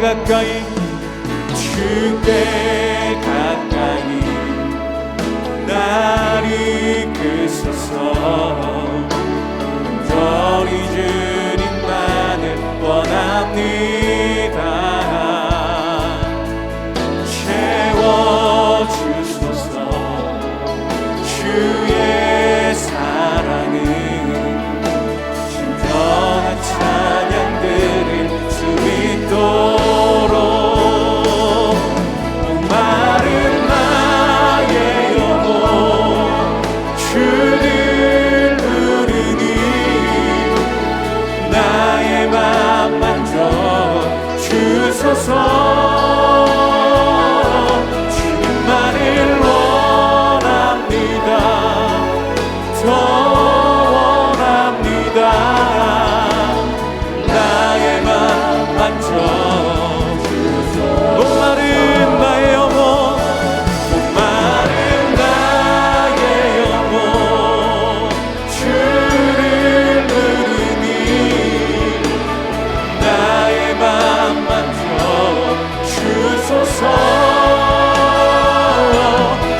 가까이 주께 가까이 날 이끄소서. 저희 주님만을 원합니다. 채워주소서. 주의 사랑은 신선한 찬양들을 수 있도록 목마른 나의 영혼 주를 부르니 나의 맘 만져 주소서. 주님만을 원합니다. 더 원합니다. 나의 맘 만져 목마른 나의 영혼 목마른 나의 영혼 주를 부르니 나의 맘 만져 주소서.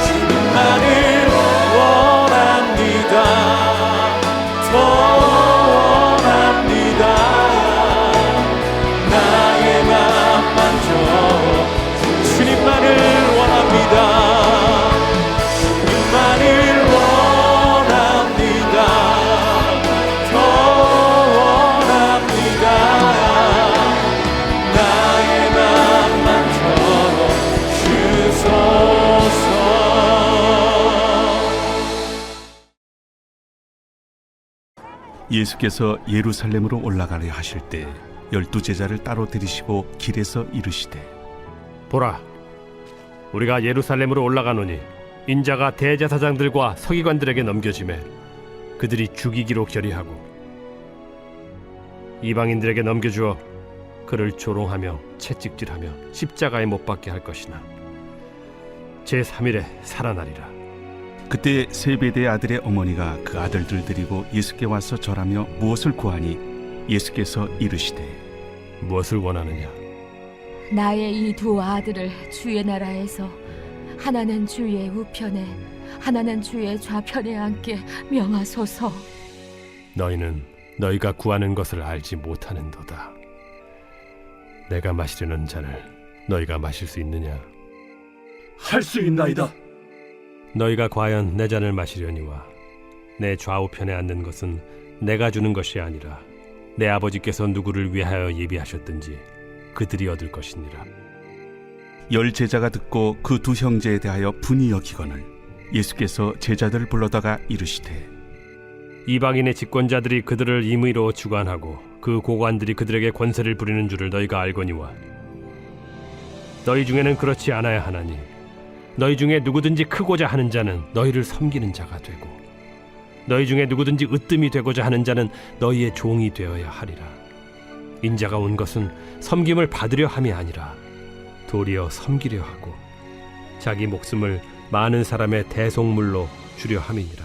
주님만을 원합니다. 더 원합니다. 나의 맘 만져 주님만을 원합니다. 주님만을 원합니다. 더 원합니다. 나의 맘 만져 주소서. 예수께서 예루살렘으로 올라가려 하실 때 12 제자를 따로 들이시고 길에서 이르시되 보라, 우리가 예루살렘으로 올라가노니 인자가 대제사장들과 서기관들에게 넘겨지매 그들이 죽이기로 결의하고 이방인들에게 넘겨주어 그를 조롱하며 채찍질하며 십자가에 못 박게 할 것이나 제3일에 살아나리라. 그때 세베대의 아들의 어머니가 그 아들들 데리고 예수께 와서 절하며 무엇을 구하니 예수께서 이르시되 무엇을 원하느냐? 나의 이 두 아들을 주의 나라에서 하나는 주의 우편에 하나는 주의 좌편에 앉게 명하소서. 너희는 너희가 구하는 것을 알지 못하는도다. 내가 마시려는 잔을 너희가 마실 수 있느냐? 할 수 있나이다. 너희가 과연 내 잔을 마시려니와 내 좌우편에 앉는 것은 내가 주는 것이 아니라 내 아버지께서 누구를 위하여 예비하셨든지 그들이 얻을 것이니라. 10 제자가 듣고 그 두 형제에 대하여 분이 여기거늘 예수께서 제자들을 불러다가 이르시되 이방인의 집권자들이 그들을 임의로 주관하고 그 고관들이 그들에게 권세를 부리는 줄을 너희가 알거니와 너희 중에는 그렇지 않아야 하나니 너희 중에 누구든지 크고자 하는 자는 너희를 섬기는 자가 되고 너희 중에 누구든지 으뜸이 되고자 하는 자는 너희의 종이 되어야 하리라. 인자가 온 것은 섬김을 받으려 함이 아니라 도리어 섬기려 하고 자기 목숨을 많은 사람의 대속물로 주려 함이니라.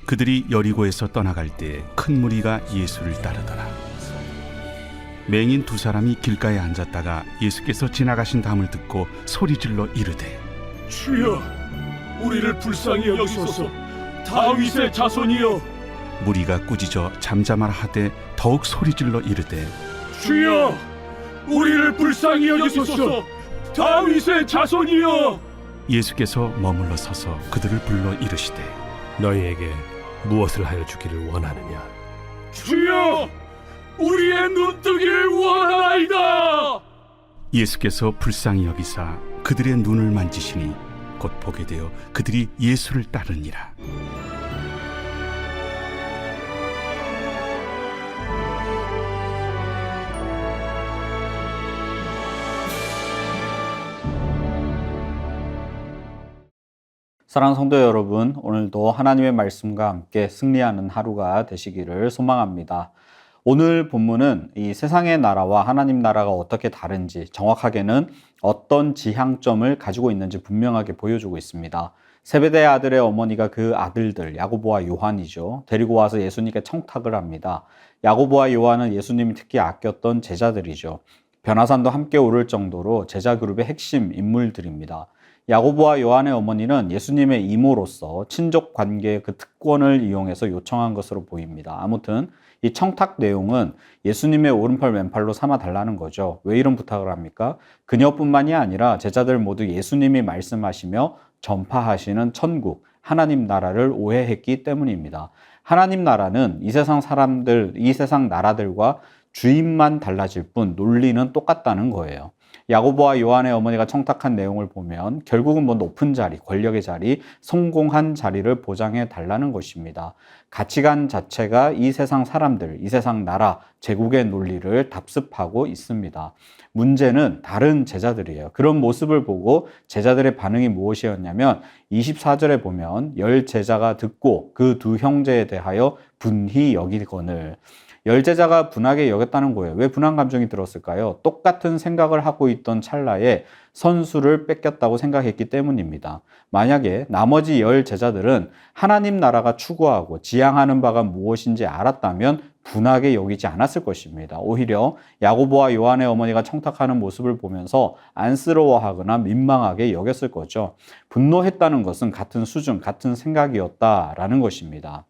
그들이 여리고에서 떠나갈 때 큰 무리가 예수를 따르더라. 맹인 2 사람이 길가에 앉았다가 예수께서 지나가신 다음을 듣고 소리질러 이르되 주여, 우리를 불쌍히 여기소서. 다윗의 자손이여. 무리가 꾸짖어 잠잠하라 하되 더욱 소리질러 이르되 주여, 우리를 불쌍히 여기소서. 다윗의 자손이여. 예수께서 머물러 서서 그들을 불러 이르시되 너희에게 무엇을 하여 주기를 원하느냐? 주여, 우리의 눈뜨기를 원하나이다. 예수께서 불쌍히 여기사 그들의 눈을 만지시니 곧 보게 되어 그들이 예수를 따르니라. 사랑하는 성도 여러분, 오늘도 하나님의 말씀과 함께 승리하는 하루가 되시기를 소망합니다. 오늘 본문은 이 세상의 나라와 하나님 나라가 어떻게 다른지, 정확하게는 어떤 지향점을 가지고 있는지 분명하게 보여주고 있습니다. 세베대의 아들의 어머니가 그 아들들 야고보와 요한이죠. 데리고 와서 예수님께 청탁을 합니다. 야고보와 요한은 예수님이 특히 아꼈던 제자들이죠. 변화산도 함께 오를 정도로 제자 그룹의 핵심 인물들입니다. 야고보와 요한의 어머니는 예수님의 이모로서 친족 관계의 그 특권을 이용해서 요청한 것으로 보입니다. 아무튼 이 청탁 내용은 예수님의 오른팔 왼팔로 삼아 달라는 거죠. 왜 이런 부탁을 합니까? 그녀뿐만이 아니라 제자들 모두 예수님이 말씀하시며 전파하시는 천국, 하나님 나라를 오해했기 때문입니다. 하나님 나라는 이 세상 사람들, 이 세상 나라들과 주인만 달라질 뿐 논리는 똑같다는 거예요. 야고보와 요한의 어머니가 청탁한 내용을 보면 결국은 높은 자리, 권력의 자리, 성공한 자리를 보장해 달라는 것입니다. 가치관 자체가 이 세상 사람들, 이 세상 나라, 제국의 논리를 답습하고 있습니다. 문제는 다른 제자들이에요. 그런 모습을 보고 제자들의 반응이 무엇이었냐면 24절에 보면 10제자가 듣고 그 두 형제에 대하여 분히 여기거늘. 10제자가 분하게 여겼다는 거예요. 왜 분한 감정이 들었을까요? 똑같은 생각을 하고 있던 찰나에 선수를 뺏겼다고 생각했기 때문입니다. 만약에 나머지 10제자들은 하나님 나라가 추구하고 지향하는 바가 무엇인지 알았다면 분하게 여기지 않았을 것입니다. 오히려 야고보와 요한의 어머니가 청탁하는 모습을 보면서 안쓰러워하거나 민망하게 여겼을 거죠. 분노했다는 것은 같은 수준, 같은 생각이었다라는 것입니다.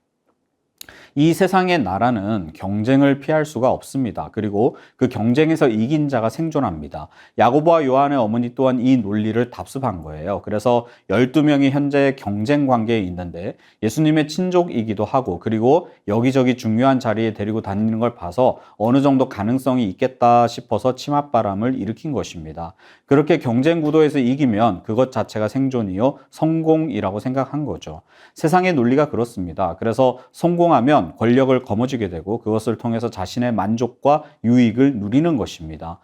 이 세상의 나라는 경쟁을 피할 수가 없습니다. 그리고 그 경쟁에서 이긴 자가 생존합니다. 야고보와 요한의 어머니 또한 이 논리를 답습한 거예요. 그래서 12명이 현재 경쟁 관계에 있는데 예수님의 친족이기도 하고 그리고 여기저기 중요한 자리에 데리고 다니는 걸 봐서 어느 정도 가능성이 있겠다 싶어서 치맛바람을 일으킨 것입니다. 그렇게 경쟁 구도에서 이기면 그것 자체가 생존이요 성공이라고 생각한 거죠. 세상의 논리가 그렇습니다. 그래서 성공하면 권력을 거머쥐게 되고 그것을 통해서 자신의 만족과 유익을 누리는 것입니다.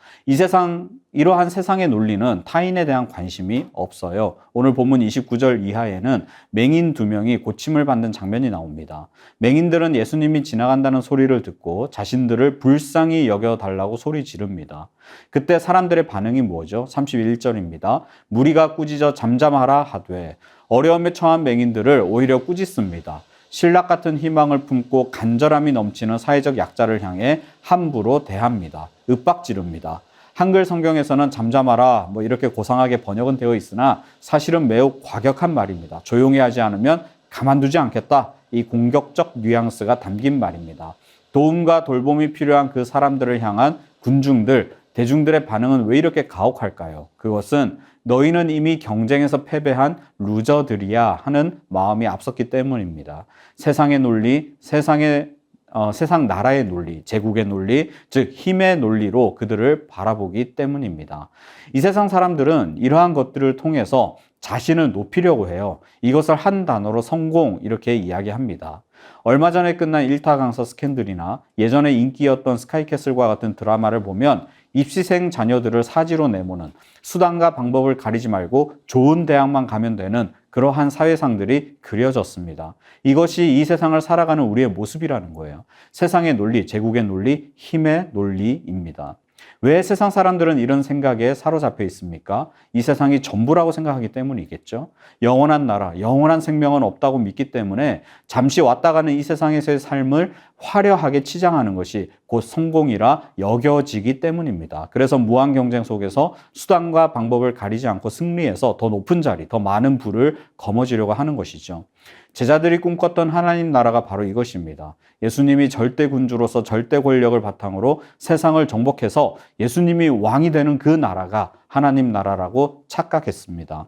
이러한 세상의 논리는 타인에 대한 관심이 없어요. 오늘 본문 29절 이하에는 맹인 2명이 고침을 받는 장면이 나옵니다. 맹인들은 예수님이 지나간다는 소리를 듣고 자신들을 불쌍히 여겨달라고 소리 지릅니다. 그때 사람들의 반응이 뭐죠? 31절입니다. 무리가 꾸짖어 잠잠하라 하되 어려움에 처한 맹인들을 오히려 꾸짖습니다. 신락 같은 희망을 품고 간절함이 넘치는 사회적 약자를 향해 함부로 대합니다. 윽박지릅니다. 한글 성경에서는 잠잠하라 이렇게 고상하게 번역은 되어 있으나 사실은 매우 과격한 말입니다. 조용히 하지 않으면 가만두지 않겠다. 이 공격적 뉘앙스가 담긴 말입니다. 도움과 돌봄이 필요한 그 사람들을 향한 군중들, 대중들의 반응은 왜 이렇게 가혹할까요? 그것은 너희는 이미 경쟁에서 패배한 루저들이야 하는 마음이 앞섰기 때문입니다. 세상의 논리, 세상 나라의 논리, 제국의 논리, 즉 힘의 논리로 그들을 바라보기 때문입니다. 이 세상 사람들은 이러한 것들을 통해서 자신을 높이려고 해요. 이것을 한 단어로 성공 이렇게 이야기합니다. 얼마 전에 끝난 1타 강사 스캔들이나 예전에 인기였던 스카이캐슬과 같은 드라마를 보면 입시생 자녀들을 사지로 내모는 수단과 방법을 가리지 말고 좋은 대학만 가면 되는 그러한 사회상들이 그려졌습니다. 이것이 이 세상을 살아가는 우리의 모습이라는 거예요. 세상의 논리, 제국의 논리, 힘의 논리입니다. 왜 세상 사람들은 이런 생각에 사로잡혀 있습니까? 이 세상이 전부라고 생각하기 때문이겠죠. 영원한 나라, 영원한 생명은 없다고 믿기 때문에 잠시 왔다 가는 이 세상에서의 삶을 화려하게 치장하는 것이 곧 성공이라 여겨지기 때문입니다. 그래서 무한 경쟁 속에서 수단과 방법을 가리지 않고 승리해서 더 높은 자리, 더 많은 부를 거머쥐려고 하는 것이죠. 제자들이 꿈꿨던 하나님 나라가 바로 이것입니다. 예수님이 절대 군주로서 절대 권력을 바탕으로 세상을 정복해서 예수님이 왕이 되는 그 나라가 하나님 나라라고 착각했습니다.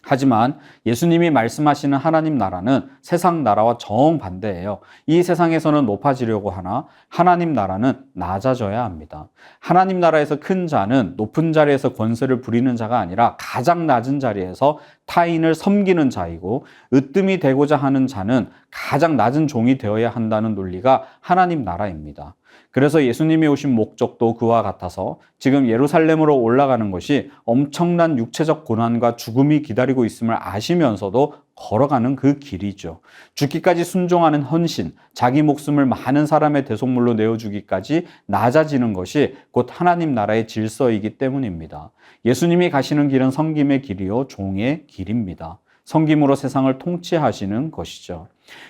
하지만 예수님이 말씀하시는 하나님 나라는 세상 나라와 정반대예요. 이 세상에서는 높아지려고 하나 하나님 나라는 낮아져야 합니다. 하나님 나라에서 큰 자는 높은 자리에서 권세를 부리는 자가 아니라 가장 낮은 자리에서 타인을 섬기는 자이고 으뜸이 되고자 하는 자는 가장 낮은 종이 되어야 한다는 논리가 하나님 나라입니다. 그래서 예수님이 오신 목적도 그와 같아서 지금 예루살렘으로 올라가는 것이 엄청난 육체적 고난과 죽음이 기다리고 있음을 아시면서도 걸어가는 그 길이죠. 죽기까지 순종하는 헌신, 자기 목숨을 많은 사람의 대속물로 내어주기까지 낮아지는 것이 곧 하나님 나라의 질서이기 때문입니다. 예수님이 가시는 길은 섬김의 길이요 종의 길입니다. 섬김으로 세상을 통치하시는 것이죠.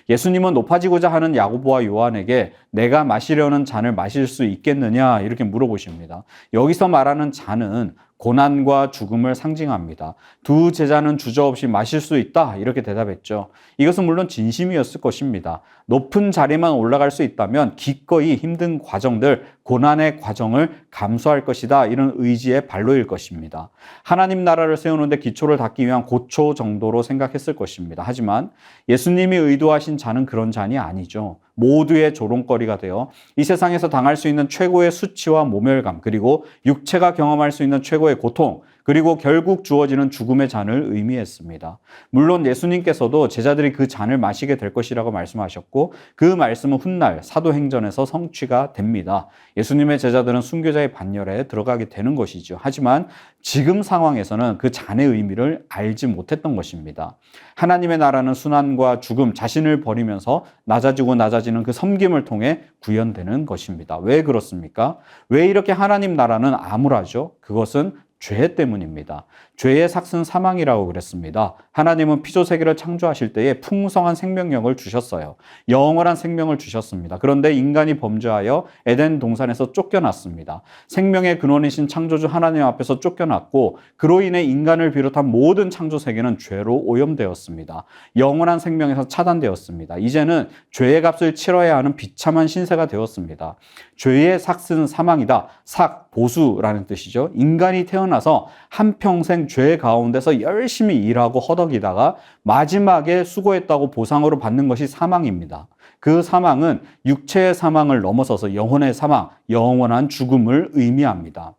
예수님은 높아지고자 하는 야고보와 요한에게 내가 마시려는 잔을 마실 수 있겠느냐 이렇게 물어보십니다. 여기서 말하는 잔은 고난과 죽음을 상징합니다. 두 제자는 주저없이 마실 수 있다 이렇게 대답했죠. 이것은 물론 진심이었을 것입니다. 높은 자리만 올라갈 수 있다면 기꺼이 힘든 과정들, 고난의 과정을 감수할 것이다 이런 의지의 발로일 것입니다. 하나님 나라를 세우는데 기초를 닦기 위한 고초 정도로 생각했을 것입니다. 하지만 예수님이 의도하신 잔은 그런 잔이 아니죠. 모두의 조롱거리가 되어 이 세상에서 당할 수 있는 최고의 수치와 모멸감, 그리고 육체가 경험할 수 있는 최고의 고통, 그리고 결국 주어지는 죽음의 잔을 의미했습니다. 물론 예수님께서도 제자들이 그 잔을 마시게 될 것이라고 말씀하셨고 그 말씀은 훗날 사도행전에서 성취가 됩니다. 예수님의 제자들은 순교자의 반열에 들어가게 되는 것이죠. 하지만 지금 상황에서는 그 잔의 의미를 알지 못했던 것입니다. 하나님의 나라는 순환과 죽음, 자신을 버리면서 낮아지고 낮아지는 그 섬김을 통해 구현되는 것입니다. 왜 그렇습니까? 왜 이렇게 하나님 나라는 암울하죠? 그것은 죄 때문입니다. 죄의 삭은 사망이라고 그랬습니다. 하나님은 피조세계를 창조하실 때에 풍성한 생명력을 주셨어요. 영원한 생명을 주셨습니다. 그런데 인간이 범죄하여 에덴 동산에서 쫓겨났습니다. 생명의 근원이신 창조주 하나님 앞에서 쫓겨났고 그로 인해 인간을 비롯한 모든 창조세계는 죄로 오염되었습니다. 영원한 생명에서 차단되었습니다. 이제는 죄의 값을 치러야 하는 비참한 신세가 되었습니다. 죄의 삭은 사망이다. 삭, 보수라는 뜻이죠. 인간이 태어나서 한평생 죄 가운데서 열심히 일하고 허덕이다가 마지막에 수고했다고 보상으로 받는 것이 사망입니다. 그 사망은 육체의 사망을 넘어서서 영혼의 사망, 영원한 죽음을 의미합니다.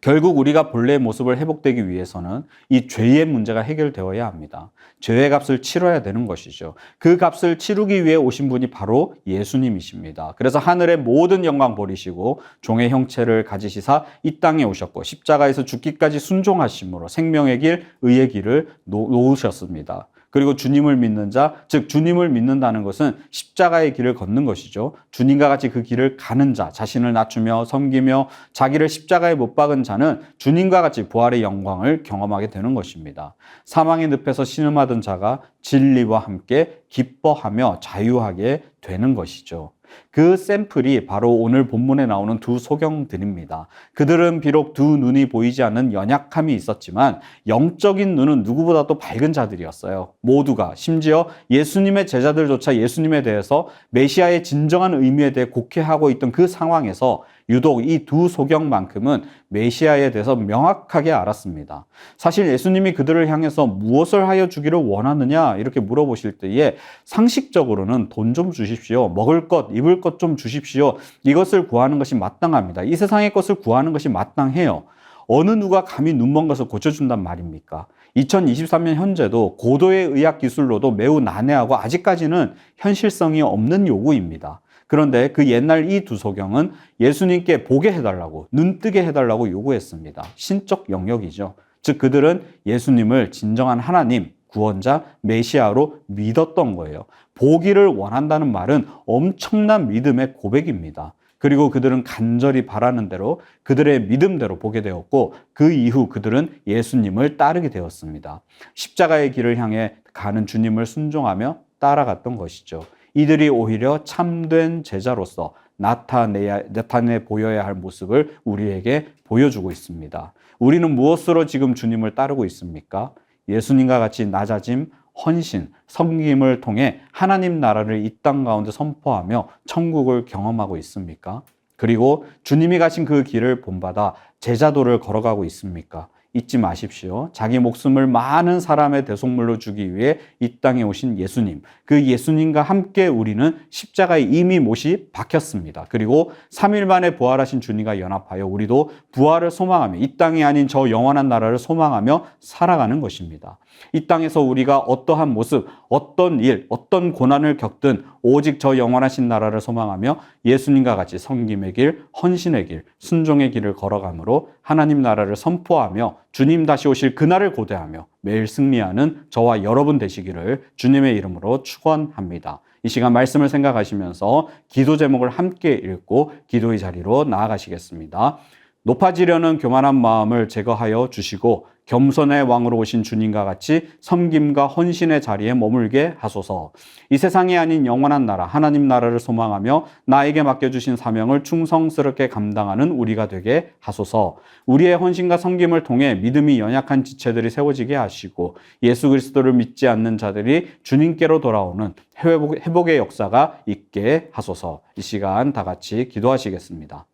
결국 우리가 본래의 모습을 회복되기 위해서는 이 죄의 문제가 해결되어야 합니다. 죄의 값을 치러야 되는 것이죠. 그 값을 치르기 위해 오신 분이 바로 예수님이십니다. 그래서 하늘의 모든 영광 버리시고 종의 형체를 가지시사 이 땅에 오셨고 십자가에서 죽기까지 순종하심으로 생명의 길, 의의 길을 놓으셨습니다. 그리고 주님을 믿는 자, 즉 주님을 믿는다는 것은 십자가의 길을 걷는 것이죠. 주님과 같이 그 길을 가는 자, 자신을 낮추며 섬기며 자기를 십자가에 못 박은 자는 주님과 같이 부활의 영광을 경험하게 되는 것입니다. 사망의 늪에서 신음하던 자가 진리와 함께 기뻐하며 자유하게 되는 것이죠. 그 샘플이 바로 오늘 본문에 나오는 두 소경들입니다. 그들은 비록 두 눈이 보이지 않는 연약함이 있었지만 영적인 눈은 누구보다도 밝은 자들이었어요. 모두가, 심지어 예수님의 제자들조차 예수님에 대해서 메시아의 진정한 의미에 대해 곡해하고 있던 그 상황에서 유독 이 두 소경만큼은 메시아에 대해서 명확하게 알았습니다. 사실 예수님이 그들을 향해서 무엇을 하여 주기를 원하느냐 이렇게 물어보실 때에 상식적으로는 돈 좀 주십시오. 먹을 것, 입을 것 좀 주십시오. 이것을 구하는 것이 마땅합니다. 이 세상의 것을 구하는 것이 마땅해요. 어느 누가 감히 눈먼 것을 고쳐준단 말입니까? 2023년 현재도 고도의 의학 기술로도 매우 난해하고 아직까지는 현실성이 없는 요구입니다. 그런데 그 옛날 이 두 소경은 예수님께 보게 해달라고, 눈뜨게 해달라고 요구했습니다. 신적 영역이죠. 즉 그들은 예수님을 진정한 하나님, 구원자, 메시아로 믿었던 거예요. 보기를 원한다는 말은 엄청난 믿음의 고백입니다. 그리고 그들은 간절히 바라는 대로 그들의 믿음대로 보게 되었고 그 이후 그들은 예수님을 따르게 되었습니다. 십자가의 길을 향해 가는 주님을 순종하며 따라갔던 것이죠. 이들이 오히려 참된 제자로서 나타내 보여야 할 모습을 우리에게 보여주고 있습니다. 우리는 무엇으로 지금 주님을 따르고 있습니까? 예수님과 같이 낮아짐, 헌신, 섬김을 통해 하나님 나라를 이 땅 가운데 선포하며 천국을 경험하고 있습니까? 그리고 주님이 가신 그 길을 본받아 제자도를 걸어가고 있습니까? 잊지 마십시오. 자기 목숨을 많은 사람의 대속물로 주기 위해 이 땅에 오신 예수님. 그 예수님과 함께 우리는 십자가에 이미 못이 박혔습니다. 그리고 3일 만에 부활하신 주님과 연합하여 우리도 부활을 소망하며 이 땅이 아닌 저 영원한 나라를 소망하며 살아가는 것입니다. 이 땅에서 우리가 어떠한 모습, 어떤 일, 어떤 고난을 겪든 오직 저 영원하신 나라를 소망하며 예수님과 같이 섬김의 길, 헌신의 길, 순종의 길을 걸어가므로 하나님 나라를 선포하며 주님 다시 오실 그날을 고대하며 매일 승리하는 저와 여러분 되시기를 주님의 이름으로 축원합니다. 이 시간 말씀을 생각하시면서 기도 제목을 함께 읽고 기도의 자리로 나아가시겠습니다. 높아지려는 교만한 마음을 제거하여 주시고 겸손의 왕으로 오신 주님과 같이 섬김과 헌신의 자리에 머물게 하소서. 이 세상이 아닌 영원한 나라, 하나님 나라를 소망하며 나에게 맡겨주신 사명을 충성스럽게 감당하는 우리가 되게 하소서. 우리의 헌신과 섬김을 통해 믿음이 연약한 지체들이 세워지게 하시고 예수 그리스도를 믿지 않는 자들이 주님께로 돌아오는 회복의 역사가 있게 하소서. 이 시간 다 같이 기도하시겠습니다.